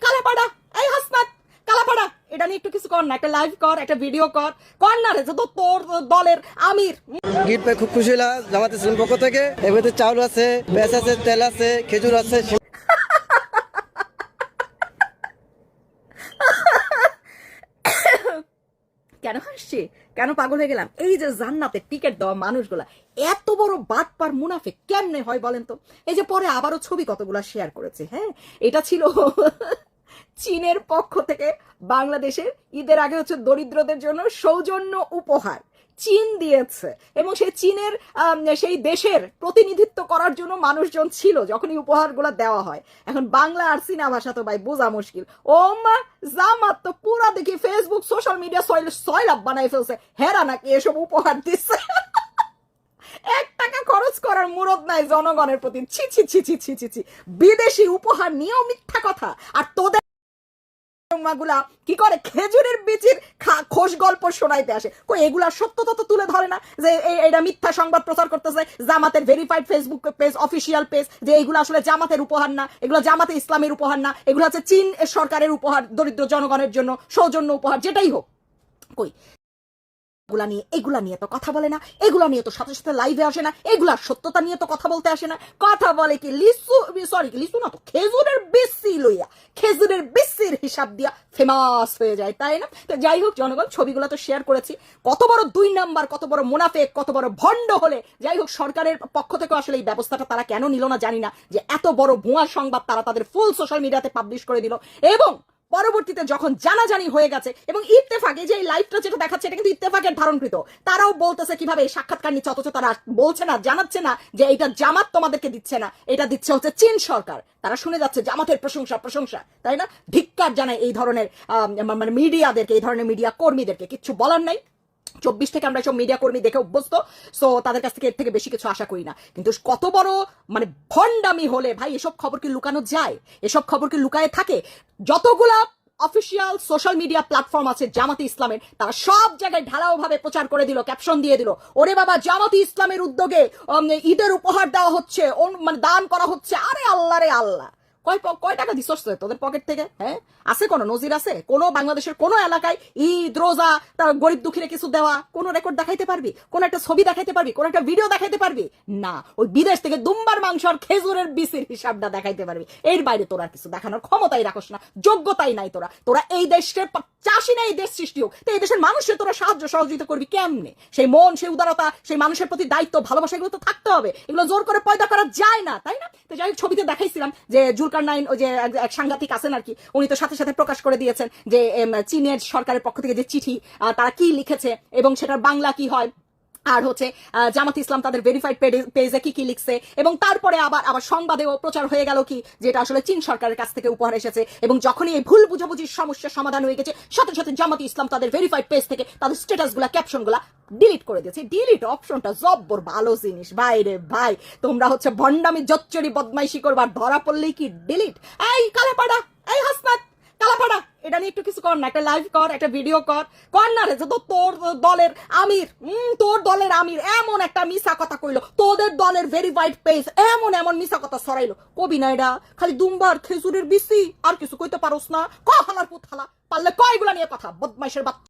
কালাপাড়া, এই হাসনাত কালাপাড়া, এটা নিয়ে একটু কিছু কর না, একটা লাইভ কর, একটা ভিডিও কর না রে, তো তোর দলের আমির। গিফট পেয়ে খুব খুশি হলাম জামাত ইসলাম পক্ষ থেকে। এর মধ্যে চাউল আছে, পেঁয়াজ আছে, তেল আছে, খেজুর আছে। কেন হাসছি, কেন পাগল হয়ে গেলাম? এই যে জান্নাতে টিকিট দেওয়া মানুষগুলা এত বড় বাটপার মুনাফিক কেমনে হয় বলেন তো? এই যে পরে আবারও ছবি কতগুলা শেয়ার করেছে। হ্যাঁ, এটা ছিল চীনের পক্ষ থেকে বাংলাদেশের ঈদের আগে হচ্ছে দরিদ্রদের জন্য সৌজন্য উপহার চীন দিয়েছে, এবং সেই চীনের সেই দেশের প্রতিনিধিত্ব করার জন্য মানুষজন ছিল যখন এই উপহারগুলো দেওয়া হয়। এখন বাংলা আর চীনা ভাষা তো ভাই বোঝা মুশকিল। ও মা, জামাত তো পুরা দেখি ফেসবুক সোশ্যাল মিডিয়া সয়লাভ বানাই ফেলছে, হেরা নাকি এসব উপহার দিচ্ছে। 1 টাকা খরচ করার মুরদ নাই জনগণের প্রতি। ছি ছি ছি ছি ছি ছি ছি, বিদেশি উপহার নিয়েও মিথ্যা কথা। আর তোদের গুলা কি করে খেজুরের বিচির খোশ গল্প শোনাইতে আসে, কই এগুলা সত্যতা তো তুলে ধরে না যে এটা মিথ্যা সংবাদ প্রচার করতেছে জামাতের verified Facebook page, official page, যে এগুলো আসলে জামাতের উপহার না, এগুলো জামাতে ইসলামের উপহার না, এগুলো হচ্ছে চীন সরকারের উপহার, দরিদ্র জনগণের জন্য সৌজন্য উপহার, যেটাই হোক। কই এগুলা নিয়ে তো কথা বলে না, এগুলা নিয়ে তো সাথে সাথে লাইভে আসে না, এগুলার সত্যতা নিয়ে তো কথা বলতে আসে না। কথা বলে কি লিচু না তো খেজুরের বিচি লইয়া, খেজুরের বিচির হিসাব দিয়া ফেমাস হয়ে যায়, তাই না? তো যাই হোক জনগণ, ছবিগুলো তো শেয়ার করেছি। কত বড় 2 নাম্বার, কত বড় মুনাফেক, কত বড় ভণ্ড হলে যাই হোক সরকারের পক্ষ থেকে আসলে এই ব্যবস্থাটা তারা কেন নিল না জানি না, যে এত বড় ভুয়া সংবাদ তারা তাদের ফুল সোশ্যাল মিডিয়াতে পাবলিশ করে দিল। এবং পরবর্তীতে যখন জানাজানি হয়ে গেছে, এবং ইত্তেফাকে যে লাইভটা যেটা দেখাচ্ছে এটা কিন্তু ইত্তেফাকের ধারণকৃত, তারাও বলতেছে কিভাবে এই সাক্ষাৎকার নিচ্ছে, অথচ তারা বলছে না, জানাচ্ছে না যে এটা জামাত তোমাদেরকে দিচ্ছে না, এটা দিচ্ছে হচ্ছে চীন সরকার। তারা শুনে যাচ্ছে জামাতের প্রশংসা প্রশংসা, তাই না? ধিক্কার জানায় এই ধরনের মানে মিডিয়াদেরকে, এই ধরনের মিডিয়া কর্মীদেরকে। কিচ্ছু বলার নাই। 24 থেকে আমরা সব মিডিয়া কর্মী দেখে অভ্যস্ত, সো তাদের কাছ থেকে এর থেকে বেশি কিছু আশা করি না। কিন্তু কত বড় মানে ভণ্ডামি হলে ভাই এসব খবর কি লুকানো যায়? এসব খবর কি লুকায়ে থাকে? যতগুলা অফিসিয়াল সোশ্যাল মিডিয়া প্ল্যাটফর্ম আছে জামাতে ইসলামের, তারা সব জায়গায় ঢালাও ভাবে প্রচার করে দিল, ক্যাপশন দিয়ে দিল, ওরে বাবা জামাতে ইসলামের উদ্যোগে ঈদের উপহার দেওয়া হচ্ছে, মানে দান করা হচ্ছে। আরে আল্লাহ রে আল্লাহ, কয় টাকা দিস তোদের পকেট থেকে? হ্যাঁ, আছে কোনো নজির? আছে কোনো বাংলাদেশের কোনো এলাকায় ঈদ রোজা তার গরিব দুঃখীরে কিছু দেওয়া কোন রেকর্ড দেখাইতে পারবি? কোন একটা ছবি দেখাইতে পারবি? কোন একটা ভিডিও দেখাইতে পারবি? না, ওই বিদেশ থেকে দুম্বার মাংস আর খেজুরের বিচির হিসাবটা দেখাইতে পারবি। এর বাইরে তোরা কিছু দেখানোর ক্ষমতাই রাখোস না, যোগ্যতাই নাই তোরা এই দেশের চাষি না, এই দেশ সৃষ্টি হোক, তো এই দেশের মানুষের তোরা সাহায্য সহযোগিতা করবি কেমনে? সেই মন, সেই উদারতা, সেই মানুষের প্রতি দায়িত্ব, ভালোবাসা, এগুলো তো থাকতে হবে। এগুলো জোর করে পয়দা করা যায় না, তাই না? তো যাই হোক, ছবিতে দেখাইছিলাম যে জুলকারনাইন ওই যে এক সাংঘাতিক আছেন আর কি, উনি তো সাথে সাথে প্রকাশ করে দিয়েছেন যে চীনের সরকারের পক্ষ থেকে যে চিঠি তারা কি লিখেছে এবং সেটার বাংলা কি হয়, আর হচ্ছে জামাত ইসলাম তাদের ভেরিফাইড পেজে কি কি লিখছে, এবং তারপরে আবার সংবাদেও প্রচার হয়ে গেল কি যেটা আসলে চীন সরকারের কাছ থেকে উপহার এসেছে। এবং যখনই এই ভুল বুঝাবুঝির সমস্যার সমাধান হয়ে গেছে, সাথে সাথে জামাত ইসলাম তাদের ভেরিফাইড পেজ থেকে তাদের স্ট্যাটাস গুলা, ক্যাপশন গুলা ডিলিট করে দিয়েছে। ডিলিট অপশনটা জব্বর ভালো জিনিস ভাই রে ভাই। তোমরা হচ্ছে ভণ্ডামি জচ্চরি বদমাইশি করবার ধরা পড়লেই কি ডিলিট? এই কালাপাড়া, এই হাসনাত কালাপাড়া, এটা নিয়ে একটু কিছু কর না, একটা লাইভ কর, একটা ভিডিও কর না রে, তো তোর দলের আমির, তোর দলের আমির এমন একটা মিছা কথা কইলো, তোদের দলের ভেরিফাইড পেজ এমন মিছা কথা ছড়াইলো, কবি না এটা খালি দুম্বার খেজুরের বিচি, আর কিছু কইতে পারোস না? হালার পুত হালা, পারলে কয়গুলা নিয়ে কথা, বদমাইশের বাচ্চা।